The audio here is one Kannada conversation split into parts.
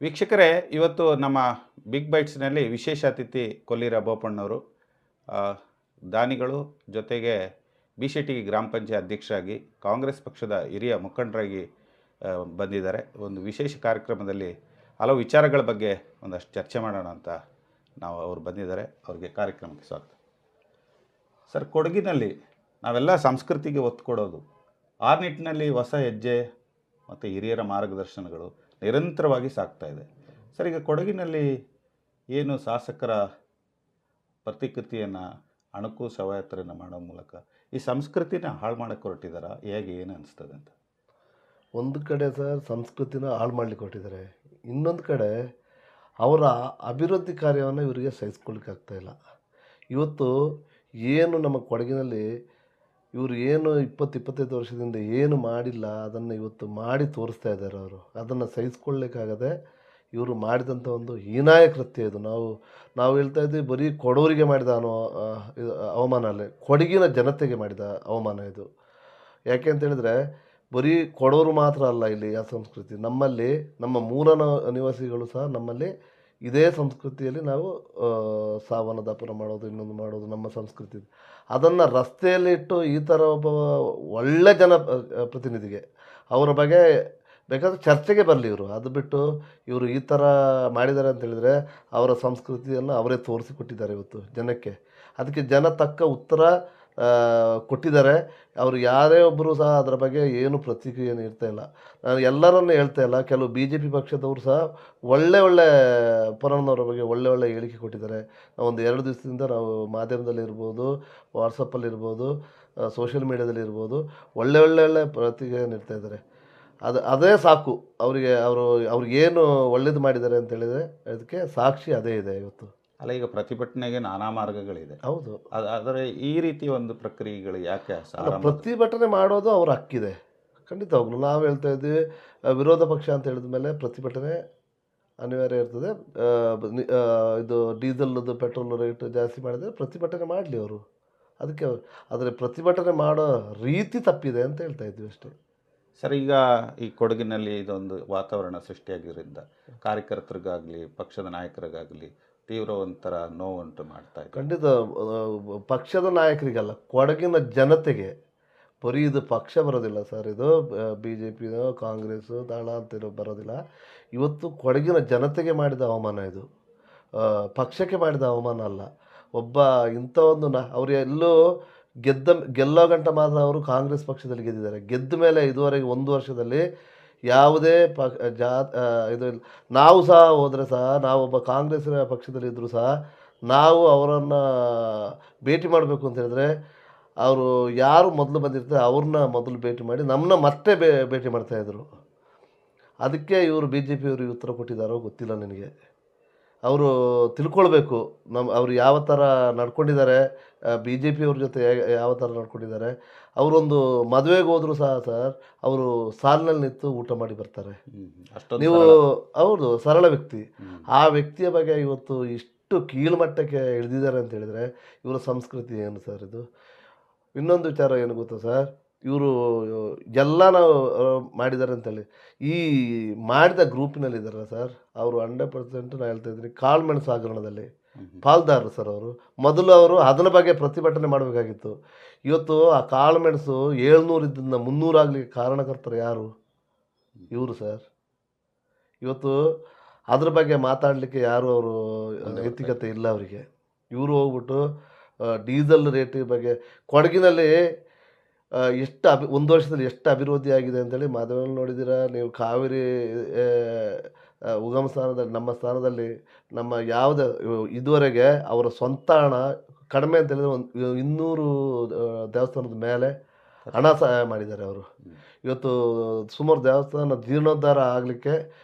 ವೀಕ್ಷಕರೇ, ಇವತ್ತು ನಮ್ಮ ಬಿಗ್ ಬೈಟ್ಸ್‌ನಲ್ಲಿ ವಿಶೇಷ ಅತಿಥಿ ಕೊಲ್ಲಿರ ಬೋಪಣ್ಣವರು. ಆ, ದಾನಿಗಳು, ಜೊತೆಗೆ ಬಿಶೆಟ್ಟಿ ಗ್ರಾಮ ಪಂಚಾಯತ್ ಅಧ್ಯಕ್ಷರಾಗಿ, ಕಾಂಗ್ರೆಸ್ ಪಕ್ಷದ ಹಿರಿಯ ಮುಖಂಡರಾಗಿ ಬಂದಿದ್ದಾರೆ. ಒಂದು ವಿಶೇಷ ಕಾರ್ಯಕ್ರಮದಲ್ಲಿ ಹಲವು ವಿಚಾರಗಳ ಬಗ್ಗೆ ಒಂದಷ್ಟು ಚರ್ಚೆ ಮಾಡೋಣ ಅಂತ ಅವರು ಬಂದಿದ್ದಾರೆ. ಅವರಿಗೆ ಕಾರ್ಯಕ್ರಮಕ್ಕೆ ಸ್ವಾಗತ. ಸರ್, ಕೊಡಗಿನಲ್ಲಿ ನಾವೆಲ್ಲ ಸಂಸ್ಕೃತಿಗೆ ಒತ್ತು ಕೊಡೋದು, ಆ ನಿಟ್ಟಿನಲ್ಲಿ ಹೊಸ ಹೆಜ್ಜೆ ಮತ್ತು ಹಿರಿಯರ ಮಾರ್ಗದರ್ಶನಗಳು ನಿರಂತರವಾಗಿ ಸಾಗ್ತಾ ಇದೆ. ಸರ್, ಈಗ ಕೊಡಗಿನಲ್ಲಿ ಏನು ಶಾಸಕರ ಪ್ರತಿಕೃತಿಯನ್ನು ಅಣಕು ಶವಯಾತ್ರೆಯನ್ನು ಮಾಡೋ ಮೂಲಕ ಈ ಸಂಸ್ಕೃತಿನ ಹಾಳು ಮಾಡೋಕ್ಕೆ ಹೊರಟಿದ್ದಾರಾ? ಹೇಗೆ, ಏನು ಅನಿಸ್ತದೆ ಅಂತ? ಒಂದು ಕಡೆ ಸರ್ ಸಂಸ್ಕೃತಿನ ಹಾಳು ಮಾಡಲಿಕ್ಕೆ ಹೊರಟಿದ್ದಾರೆ, ಇನ್ನೊಂದು ಕಡೆ ಅವರ ಅಭಿವೃದ್ಧಿ ಕಾರ್ಯವನ್ನು ಇವರಿಗೆ ಸಹಿಸ್ಕೊಳ್ಳಿಕ್ಕೆ ಆಗ್ತಾಯಿಲ್ಲ. ಇವತ್ತು ಏನು ನಮ್ಮ ಕೊಡಗಿನಲ್ಲಿ ಇವರು ಏನು 20-25 ವರ್ಷದಿಂದ ಏನು ಮಾಡಿಲ್ಲ ಅದನ್ನು ಇವತ್ತು ಮಾಡಿ ತೋರಿಸ್ತಾ ಇದ್ದಾರೆ. ಅದನ್ನು ಸಹಿಸ್ಕೊಳ್ಳಿಕ್ಕಾಗದೆ ಇವರು ಮಾಡಿದಂಥ ಒಂದು ಹೀನಾಯ ಕೃತ್ಯ ಇದು. ನಾವು ಹೇಳ್ತಾ ಇದ್ದೀವಿ, ಬರೀ ಕೊಡವರಿಗೆ ಮಾಡಿದ ಅವಮಾನ ಅಲ್ಲ, ಕೊಡಗಿನ ಜನತೆಗೆ ಮಾಡಿದ ಅವಮಾನ ಇದು. ಯಾಕೆ ಅಂತ ಹೇಳಿದ್ರೆ, ಬರೀ ಕೊಡವರು ಮಾತ್ರ ಅಲ್ಲ ಇಲ್ಲಿ ಆ ಸಂಸ್ಕೃತಿ. ನಮ್ಮಲ್ಲಿ ನಮ್ಮ ಮೂಲ ನಿವಾಸಿಗಳು ಸಹ ನಮ್ಮಲ್ಲಿ ಇದೇ ಸಂಸ್ಕೃತಿಯಲ್ಲಿ ನಾವು ಸಾವನ್ನ ದಾಪನ ಮಾಡೋದು, ಇನ್ನೊಂದು ಮಾಡೋದು ನಮ್ಮ ಸಂಸ್ಕೃತಿ. ಅದನ್ನು ರಸ್ತೆಯಲ್ಲಿ ಇಟ್ಟು ಈ ಥರ ಒಬ್ಬ ಒಳ್ಳೆ ಪ್ರತಿನಿಧಿಗೆ ಅವರ ಬಗ್ಗೆ ಬೇಕಾದ್ರೆ ಚರ್ಚೆಗೆ ಬರಲಿ ಇವರು. ಅದು ಬಿಟ್ಟು ಇವರು ಈ ಥರ ಮಾಡಿದ್ದಾರೆ ಅಂತೇಳಿದರೆ ಅವರ ಸಂಸ್ಕೃತಿಯನ್ನು ಅವರೇ ತೋರಿಸಿಕೊಟ್ಟಿದ್ದಾರೆ ಇವತ್ತು ಜನಕ್ಕೆ. ಅದಕ್ಕೆ ಜನ ತಕ್ಕ ಉತ್ತರ ಕೊಟ್ಟಿದ್ದಾರೆ. ಅವರು ಯಾರೇ ಒಬ್ಬರು ಸಹ ಅದರ ಬಗ್ಗೆ ಏನು ಪ್ರತಿಕ್ರಿಯೆ ನೀಡ್ತಾ ಇಲ್ಲ. ನಾನು ಎಲ್ಲರನ್ನೂ ಹೇಳ್ತಾ ಇಲ್ಲ, ಕೆಲವು BJP ಪಕ್ಷದವರು ಸಹ ಒಳ್ಳೆ ಪುರಾಣದವರ ಬಗ್ಗೆ ಒಳ್ಳೆ ಹೇಳಿಕೆ ಕೊಟ್ಟಿದ್ದಾರೆ. ಒಂದು 2 ದಿವಸದಿಂದ ನಾವು ಮಾಧ್ಯಮದಲ್ಲಿರ್ಬೋದು, ವಾಟ್ಸಪ್ಪಲ್ಲಿರ್ಬೋದು, ಸೋಷಿಯಲ್ ಮೀಡಿಯಾದಲ್ಲಿ ಇರ್ಬೋದು, ಒಳ್ಳೆ ಪ್ರತಿಕ್ರಿಯೆ ನೀಡ್ತಾ ಇದ್ದಾರೆ. ಅದೇ ಸಾಕು ಅವರಿಗೆ. ಅವ್ರಿಗೇನು ಒಳ್ಳೇದು ಮಾಡಿದ್ದಾರೆ ಅಂತ ಹೇಳಿದರೆ ಅದಕ್ಕೆ ಸಾಕ್ಷಿ ಅದೇ ಇದೆ ಇವತ್ತು. ಅಲ್ಲ, ಈಗ ಪ್ರತಿಭಟನೆಗೆ ನಾನಾ ಮಾರ್ಗಗಳಿದೆ. ಹೌದು, ಆದರೆ ಈ ರೀತಿ ಒಂದು ಪ್ರಕ್ರಿಯೆಗಳು ಯಾಕೆ? ಪ್ರತಿಭಟನೆ ಮಾಡೋದು ಅವ್ರ ಹಕ್ಕಿದೆ, ಖಂಡಿತವಾಗ್ಲೂ. ನಾವು ಹೇಳ್ತಾ ಇದ್ದೀವಿ, ವಿರೋಧ ಪಕ್ಷ ಅಂತ ಹೇಳಿದ ಮೇಲೆ ಪ್ರತಿಭಟನೆ ಅನಿವಾರ್ಯ ಇರ್ತದೆ. ಇದು ಡೀಸೆಲ್ದು ಪೆಟ್ರೋಲ್ ರೇಟ್ ಜಾಸ್ತಿ ಮಾಡಿದರೆ ಪ್ರತಿಭಟನೆ ಮಾಡಲಿ ಅವರು. ಅದಕ್ಕೆ ಆದರೆ ಪ್ರತಿಭಟನೆ ಮಾಡೋ ರೀತಿ ತಪ್ಪಿದೆ ಅಂತ ಹೇಳ್ತಾ ಇದ್ವಿ ಅಷ್ಟೇ. ಸರ್, ಈಗ ಈ ಕೊಡಗಿನಲ್ಲಿ ಇದೊಂದು ವಾತಾವರಣ ಸೃಷ್ಟಿಯಾಗಿರೋದ್ರಿಂದ ಕಾರ್ಯಕರ್ತರಿಗಾಗಲಿ ಪಕ್ಷದ ನಾಯಕರಿಗಾಗಲಿ ತೀವ್ರ ಒಂಥರ ನೋವುಂಟು ಮಾಡ್ತಾ ಇದೆ. ಖಂಡಿತ ಪಕ್ಷದ ನಾಯಕರಿಗಲ್ಲ, ಕೊಡಗಿನ ಜನತೆಗೆ. ಬರೀ ಇದು ಪಕ್ಷ ಬರೋದಿಲ್ಲ ಸರ್, ಇದು BJPನೋ ಕಾಂಗ್ರೆಸ್ಸು ದಳ ಅಂತಿರೋ ಬರೋದಿಲ್ಲ. ಇವತ್ತು ಕೊಡಗಿನ ಜನತೆಗೆ ಮಾಡಿದ ಅವಮಾನ ಇದು, ಪಕ್ಷಕ್ಕೆ ಮಾಡಿದ ಅವಮಾನ ಅಲ್ಲ. ಒಬ್ಬ ಇಂಥ ಒಂದು ಅವರು ಎಲ್ಲೋ ಗೆಲ್ಲೋ ಗಂಟ ಮಾತ್ರ ಅವರು ಕಾಂಗ್ರೆಸ್ ಪಕ್ಷದಲ್ಲಿ ಗೆದ್ದಿದ್ದಾರೆ. ಗೆದ್ದ ಮೇಲೆ ಇದುವರೆಗೆ 1 ವರ್ಷದಲ್ಲಿ ಯಾವುದೇ ಇದು ನಾವು ಸಹ ಹೋದರೆ ಸಹ, ನಾವೊಬ್ಬ ಕಾಂಗ್ರೆಸ್ಸಿನ ಪಕ್ಷದಲ್ಲಿದ್ದರೂ ಸಹ ನಾವು ಅವರನ್ನು ಭೇಟಿ ಮಾಡಬೇಕು ಅಂತ ಹೇಳಿದ್ರೆ ಅವರು ಯಾರು ಮೊದಲು ಬಂದಿರ್ತಾರೆ ಅವ್ರನ್ನ ಮೊದಲು ಭೇಟಿ ಮಾಡಿ ನಮ್ಮನ್ನ ಮತ್ತೆ ಭೇಟಿ ಮಾಡ್ತಾಯಿದ್ರು. ಅದಕ್ಕೆ ಇವರು BJP ಅವರು ಉತ್ತರ ಕೊಟ್ಟಿದ್ದಾರೋ ಗೊತ್ತಿಲ್ಲ ನನಗೆ. ಅವರು ತಿಳ್ಕೊಳ್ಬೇಕು ಅವರು ಯಾವ ಥರ ನಡ್ಕೊಂಡಿದ್ದಾರೆ, BJP ಅವ್ರ ಜೊತೆ ಯಾವ ಥರ ನಡ್ಕೊಂಡಿದ್ದಾರೆ. ಅವರೊಂದು ಮದುವೆಗೆ ಹೋದರೂ ಸಹ ಸರ್, ಅವರು ಸಾಲಿನಲ್ಲಿ ನಿಂತು ಊಟ ಮಾಡಿ ಬರ್ತಾರೆ. ನೀವು ಹೌದು, ಸರಳ ವ್ಯಕ್ತಿ. ಆ ವ್ಯಕ್ತಿಯ ಬಗ್ಗೆ ಇವತ್ತು ಇಷ್ಟು ಕೀಳುಮಟ್ಟಕ್ಕೆ ಇಳಿದಿದ್ದಾರೆ ಅಂತ ಹೇಳಿದರೆ ಇವರ ಸಂಸ್ಕೃತಿ ಏನು ಸರ್ ಇದು? ಇನ್ನೊಂದು ವಿಚಾರ ಏನು ಗೊತ್ತಾ ಸರ್, ಇವರು ಎಲ್ಲ ನಾವು ಮಾಡಿದ್ದಾರೆ ಅಂತೇಳಿ ಈ ಮಾಡಿದ ಗ್ರೂಪಿನಲ್ಲಿದ್ದಾರಲ್ಲ ಸರ್, ಅವರು 100% ನಾನು ಹೇಳ್ತಾ ಇದ್ದೀನಿ, ಕಾಳುಮೆಣಸು ಹಗರಣದಲ್ಲಿ ಪಾಲ್ದಾರರು ಸರ್ ಅವರು. ಮೊದಲು ಅವರು ಅದರ ಬಗ್ಗೆ ಪ್ರತಿಭಟನೆ ಮಾಡಬೇಕಾಗಿತ್ತು. ಇವತ್ತು ಆ ಕಾಳುಮೆಣಸು 700 ಇದ್ದನ್ನ 300 ಆಗಲಿಕ್ಕೆ ಕಾರಣಕರ್ತರು ಯಾರು? ಇವರು ಸರ್. ಇವತ್ತು ಅದ್ರ ಬಗ್ಗೆ ಮಾತಾಡಲಿಕ್ಕೆ ಯಾರು ಅವರು ನೈತಿಕತೆ ಇಲ್ಲ ಅವರಿಗೆ. ಇವರು ಹೋಗ್ಬಿಟ್ಟು ಡೀಸೆಲ್ ರೇಟ್ ಬಗ್ಗೆ ಕೊಡಗಿನಲ್ಲಿ ಎಷ್ಟು 1 ವರ್ಷದಲ್ಲಿ ಎಷ್ಟು ಅಭಿವೃದ್ಧಿ ಆಗಿದೆ ಅಂತೇಳಿ ಮಾಧ್ಯಮದಲ್ಲಿ ನೋಡಿದ್ದೀರಾ ನೀವು. ಕಾವೇರಿ ಉಗಮ ಸ್ಥಾನದಲ್ಲಿ ನಮ್ಮ ಸ್ಥಾನದಲ್ಲಿ ನಮ್ಮ ಯಾವುದೇ ಇದುವರೆಗೆ ಅವರ ಸ್ವಂತ ಹಣ ಕಡಿಮೆ ಅಂತ ಹೇಳಿದ್ರೆ 200 ದೇವಸ್ಥಾನದ ಮೇಲೆ ಹಣ ಸಹಾಯ ಮಾಡಿದ್ದಾರೆ ಅವರು. ಇವತ್ತು ಸುಮಾರು ದೇವಸ್ಥಾನ ಜೀರ್ಣೋದ್ಧಾರ ಆಗಲಿಕ್ಕೆ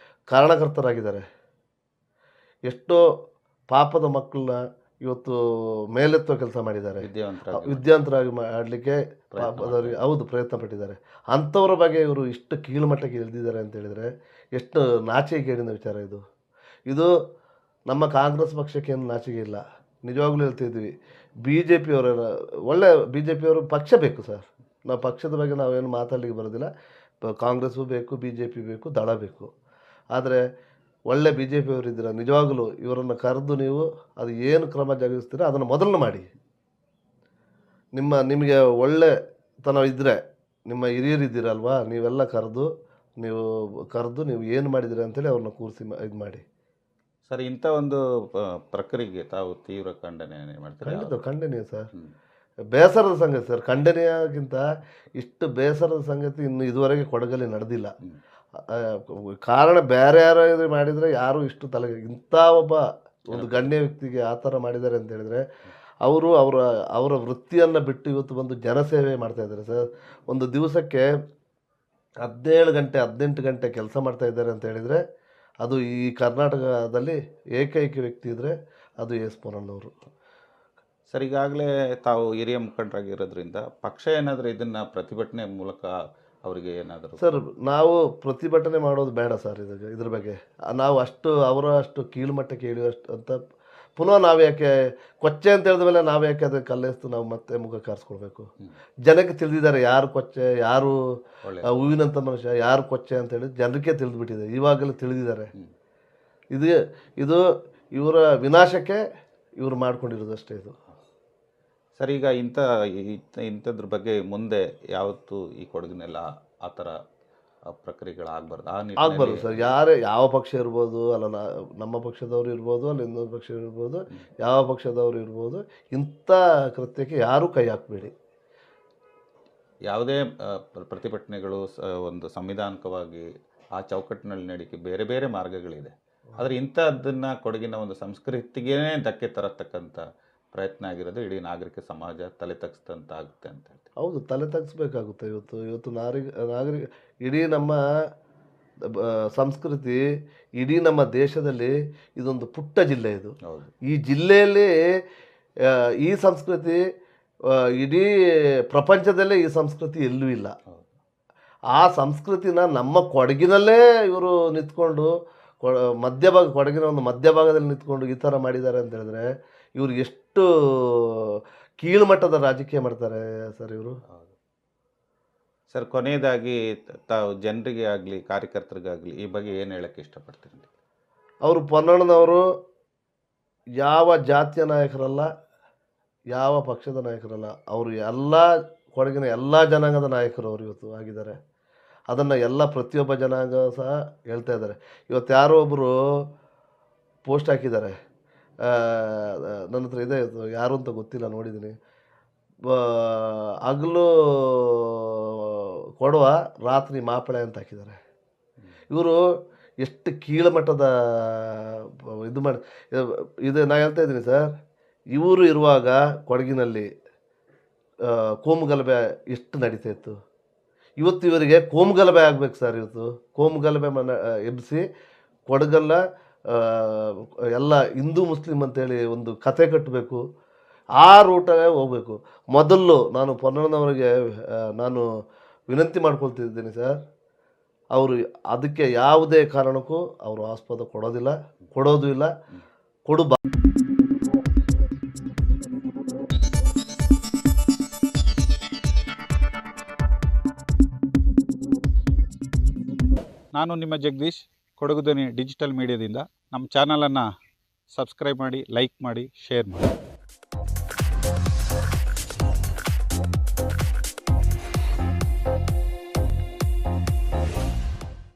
ಕಾರಣಕರ್ತರಾಗಿದ್ದಾರೆ. ಎಷ್ಟೋ ಪಾಪದ ಮಕ್ಕಳನ್ನ ಇವತ್ತು ಮೇಲೆತ್ತುವ ಕೆಲಸ ಮಾಡಿದ್ದಾರೆ, ವಿದ್ಯಾವಂತರಾಗಿ ಮಾಡಲಿಕ್ಕೆ ಪಾಪದವರಿಗೆ ಹೌದು ಪ್ರಯತ್ನ ಪಟ್ಟಿದ್ದಾರೆ. ಅಂಥವ್ರ ಬಗ್ಗೆ ಇವರು ಇಷ್ಟು ಕೀಳುಮಟ್ಟಕ್ಕೆ ಇಳಿದಿದ್ದಾರೆ ಅಂತ ಹೇಳಿದರೆ ಎಷ್ಟು ನಾಚಿಕೆಗೇಡಿನ ವಿಚಾರ ಇದು. ಇದು ನಮ್ಮ ಕಾಂಗ್ರೆಸ್ ಪಕ್ಷಕ್ಕೆ ಏನು ನಾಚಿಕೆ ಇಲ್ಲ, ನಿಜವಾಗ್ಲೂ ಹೇಳ್ತಿದ್ವಿ. BJP ಅವರ ಒಳ್ಳೆ BJP ಅವರು ಪಕ್ಷ ಬೇಕು ಸರ್. ನಾವು ಪಕ್ಷದ ಬಗ್ಗೆ ನಾವೇನು ಮಾತಾಡಲಿಕ್ಕೆ ಬರೋದಿಲ್ಲ. ಕಾಂಗ್ರೆಸ್ಸು ಬೇಕು, BJP ಬೇಕು, ದಳ ಬೇಕು. ಆದರೆ ಒಳ್ಳೆ ಬಿ ಜೆ ಪಿಯವರು ಇದ್ದೀರಾ, ನಿಜವಾಗಲೂ ಇವರನ್ನು ಕರೆದು ನೀವು ಅದು ಏನು ಕ್ರಮ ಜರುಗಿಸ್ತೀರಾ ಅದನ್ನು ಮೊದಲು ಮಾಡಿ. ನಿಮಗೆ ಒಳ್ಳೆತನ ಇದ್ದರೆ, ನಿಮ್ಮ ಹಿರಿಯರು ಇದ್ದೀರಲ್ವಾ, ನೀವೆಲ್ಲ ಕರೆದು ನೀವು ಏನು ಮಾಡಿದ್ದೀರಿ ಅಂತೇಳಿ ಅವ್ರನ್ನ ಕೂರಿಸಿ ಇದು ಮಾಡಿ. ಸರ್, ಇಂಥ ಒಂದು ಪ್ರಕ್ರಿಯೆಗೆ ತಾವು ತೀವ್ರ ಖಂಡನೆ ಮಾಡ್ತಾರೆ. ಖಂಡನೀಯ ಸರ್, ಬೇಸರದ ಸಂಗತಿ ಸರ್. ಖಂಡನೀಯಕ್ಕಿಂತ ಇಷ್ಟು ಬೇಸರದ ಸಂಗತಿ ಇನ್ನು ಇದುವರೆಗೆ ಕೊಡಗಲ್ಲಿ ನಡೆದಿಲ್ಲ. ಕಾರಣ ಬೇರೆ ಯಾರು ಮಾಡಿದರೆ ಯಾರು ಇಷ್ಟು ತಲೆಗೆ ಇಂಥ ಒಂದು ಗಣ್ಯ ವ್ಯಕ್ತಿಗೆ ಆ ಥರ ಮಾಡಿದ್ದಾರೆ ಅಂತ ಹೇಳಿದರೆ, ಅವರು ಅವರ ವೃತ್ತಿಯನ್ನು ಬಿಟ್ಟು ಇವತ್ತು ಬಂದು ಜನಸೇವೆ ಮಾಡ್ತಾಯಿದ್ದಾರೆ ಸರ್. ಒಂದು ದಿವಸಕ್ಕೆ 17 ಗಂಟೆ 18 ಗಂಟೆ ಕೆಲಸ ಮಾಡ್ತಾ ಇದ್ದಾರೆ ಅಂತ ಹೇಳಿದರೆ, ಅದು ಈ ಕರ್ನಾಟಕದಲ್ಲಿ ಏಕೈಕ ವ್ಯಕ್ತಿ ಇದ್ದರೆ ಅದು ಎಸ್ ಪೂರ್ಣಣ್ಣವರು. ಸರ್, ಈಗಾಗಲೇ ತಾವು ಹಿರಿಯ ಮುಖಂಡರಾಗಿರೋದ್ರಿಂದ ಪಕ್ಷ ಏನಾದರೂ ಇದನ್ನು ಪ್ರತಿಭಟನೆ ಮೂಲಕ ಅವರಿಗೆ ಏನಾದರೂ? ಸರ್, ನಾವು ಪ್ರತಿಭಟನೆ ಮಾಡೋದು ಬೇಡ ಸರ್. ಇದ್ರ ಬಗ್ಗೆ ನಾವು ಅಷ್ಟು ಕೀಳುಮಟ್ಟಕ್ಕೆ ಇಳಿಯುವಷ್ಟು ಅಂತ ಪುನಃ ನಾವು ಯಾಕೆ ಕೊಚ್ಚೆ ಅಂತ ಹೇಳಿದ ಮೇಲೆ ನಾವು ಯಾಕೆ ಅದಕ್ಕೆ ಕಲ್ಲೆಸ್ತು ನಾವು ಮತ್ತೆ ಮುಖ ಕಾರಿಸ್ಕೊಳ್ಬೇಕು? ಜನಕ್ಕೆ ತಿಳಿದಿದ್ದಾರೆ ಯಾರು ಕೊಚ್ಚೆ, ಯಾರು ಹೂವಿನಂಥ ಮನುಷ್ಯ, ಯಾರು ಕೊಚ್ಚೆ ಅಂತೇಳಿ ಜನರಿಗೆ ತಿಳಿದುಬಿಟ್ಟಿದೆ. ಇವಾಗಲೇ ತಿಳಿದಿದ್ದಾರೆ. ಇದು ಇವರ ವಿನಾಶಕ್ಕೆ ಇವರು ಮಾಡ್ಕೊಂಡಿರೋದು ಅಷ್ಟೇ. ಇದು ಸರ್, ಈಗ ಇಂಥದ್ರ ಬಗ್ಗೆ ಮುಂದೆ ಯಾವತ್ತೂ ಈ ಕೊಡಗಿನೆಲ್ಲ ಆ ಥರ ಪ್ರಕ್ರಿಯೆಗಳಾಗಬಾರ್ದು. ಆಗಬಾರ್ದು ಸರ್. ಯಾವ ಪಕ್ಷ ಇರ್ಬೋದು, ಅಲ್ಲ ನಮ್ಮ ಪಕ್ಷದವರು ಇರ್ಬೋದು, ಅಲ್ಲ ಇನ್ನೊಂದು ಪಕ್ಷ ಇರ್ಬೋದು, ಯಾವ ಪಕ್ಷದವರು ಇರ್ಬೋದು, ಇಂಥ ಕೃತ್ಯಕ್ಕೆ ಯಾರೂ ಕೈ ಹಾಕಬೇಡಿ. ಯಾವುದೇ ಪ್ರತಿಭಟನೆಗಳು ಒಂದು ಸಂವಿಧಾನಿಕವಾಗಿ ಆ ಚೌಕಟ್ಟಿನಲ್ಲಿ ನಡೀಕೆ ಬೇರೆ ಬೇರೆ ಮಾರ್ಗಗಳಿದೆ. ಆದರೆ ಇಂಥದ್ದನ್ನು ಕೊಡಗಿನ ಒಂದು ಸಂಸ್ಕೃತಿಗೇ ಧಕ್ಕೆ ತರತಕ್ಕಂಥ ಪ್ರಯತ್ನ ಆಗಿರೋದು ಇಡೀ ನಾಗರಿಕ ಸಮಾಜ ತಲೆ ತಗ್ಸಿದಂತಾಗುತ್ತೆ ಅಂತ ಹೇಳ್ತೀವಿ. ಹೌದು, ತಲೆ ತಗ್ಸ್ಬೇಕಾಗುತ್ತೆ. ಇವತ್ತು ನಾಗರಿಕ ಇಡೀ ನಮ್ಮ ಸಂಸ್ಕೃತಿ, ಇಡೀ ನಮ್ಮ ದೇಶದಲ್ಲಿ ಇದೊಂದು ಪುಟ್ಟ ಜಿಲ್ಲೆ. ಇದು ಈ ಜಿಲ್ಲೆಯಲ್ಲಿ ಈ ಸಂಸ್ಕೃತಿ ಇಡೀ ಪ್ರಪಂಚದಲ್ಲೇ ಈ ಸಂಸ್ಕೃತಿ ಎಲ್ಲೂ ಇಲ್ಲ. ಆ ಸಂಸ್ಕೃತಿನ ನಮ್ಮ ಕೊಡಗಿನಲ್ಲೇ ಇವರು ನಿಂತ್ಕೊಂಡು ಕೊಡಗಿನ ಒಂದು ಮಧ್ಯಭಾಗದಲ್ಲಿ ನಿಂತ್ಕೊಂಡು ಈ ಥರ ಮಾಡಿದ್ದಾರೆ ಅಂತ ಹೇಳಿದ್ರೆ, ಇವರು ಎಷ್ಟು ಕೀಳುಮಟ್ಟದ ರಾಜಕೀಯ ಮಾಡ್ತಾರೆ ಸರ್ ಇವರು. ಸರ್, ಕೊನೆಯದಾಗಿ ತಾವು ಜನರಿಗೆ ಆಗಲಿ ಕಾರ್ಯಕರ್ತರಿಗಾಗಲಿ ಈ ಬಗ್ಗೆ ಏನು ಹೇಳೋಕ್ಕೆ ಇಷ್ಟಪಡ್ತೀರಿ? ಅವರು ಪೊನ್ನಣ್ಣನವರು ಯಾವ ಜಾತಿಯ ನಾಯಕರಲ್ಲ, ಯಾವ ಪಕ್ಷದ ನಾಯಕರಲ್ಲ. ಅವರು ಕೊಡಗಿನ ಎಲ್ಲ ಜನಾಂಗದ ನಾಯಕರು ಅವರು ಇವತ್ತು ಆಗಿದ್ದಾರೆ. ಅದನ್ನು ಪ್ರತಿಯೊಬ್ಬ ಜನಾಂಗ ಸಹ ಹೇಳ್ತಾ ಇದ್ದಾರೆ. ಇವತ್ತು ಯಾರೋ ಒಬ್ಬರು ಪೋಸ್ಟ್ ಹಾಕಿದ್ದಾರೆ, ನನ್ನ ಹತ್ರ ಇದೆ, ಯಾರು ಅಂತ ಗೊತ್ತಿಲ್ಲ, ನೋಡಿದ್ದೀನಿ. ಹಗಲು ಕೊಡುವ, ರಾತ್ರಿ ಮಾಪಳೆ ಅಂತ ಹಾಕಿದ್ದಾರೆ. ಇವರು ಎಷ್ಟು ಕೀಳುಮಟ್ಟದ ಇದು ನಾನು ಹೇಳ್ತಾ ಇದ್ದೀನಿ ಸರ್. ಇವರು ಇರುವಾಗ ಕೊಡಗಿನಲ್ಲಿ ಕೋಮುಗಲಭೆ ಎಷ್ಟು ನಡೀತಾ ಇತ್ತು. ಇವತ್ತು ಇವರಿಗೆ ಕೋಮುಗಲಭೆ ಆಗಬೇಕು ಸರ್. ಇವತ್ತು ಕೋಮುಗಲಭೆ ಎಬ್ಬಿಸಿ ಕೊಡಗಲ್ಲ ಎಲ್ಲ ಹಿಂದೂ ಮುಸ್ಲಿಂ ಅಂತೇಳಿ ಒಂದು ಕತೆ ಕಟ್ಟಬೇಕು. ಆ ರೂಟೇ ಹೋಗಬೇಕು. ಮೊದಲು ನಾನು ಪೊನ್ನಣ್ಣನವರಿಗೆ ವಿನಂತಿ ಮಾಡ್ಕೊಳ್ತಿದ್ದೀನಿ ಸರ್, ಅವರು ಅದಕ್ಕೆ ಯಾವುದೇ ಕಾರಣಕ್ಕೂ ಅವರು ಆಸ್ಪದ ಕೊಡೋದು ಇಲ್ಲ. ನಾನು ನಿಮ್ಮ ಜಗದೀಶ್, ಕೊಡಗು ಧ್ವನಿ ಡಿಜಿಟಲ್ ಮೀಡಿಯಾದಿಂದ. ನಮ್ಮ ಚಾನಲನ್ನು ಸಬ್ಸ್ಕ್ರೈಬ್ ಮಾಡಿ, ಲೈಕ್ ಮಾಡಿ, ಶೇರ್ ಮಾಡಿ.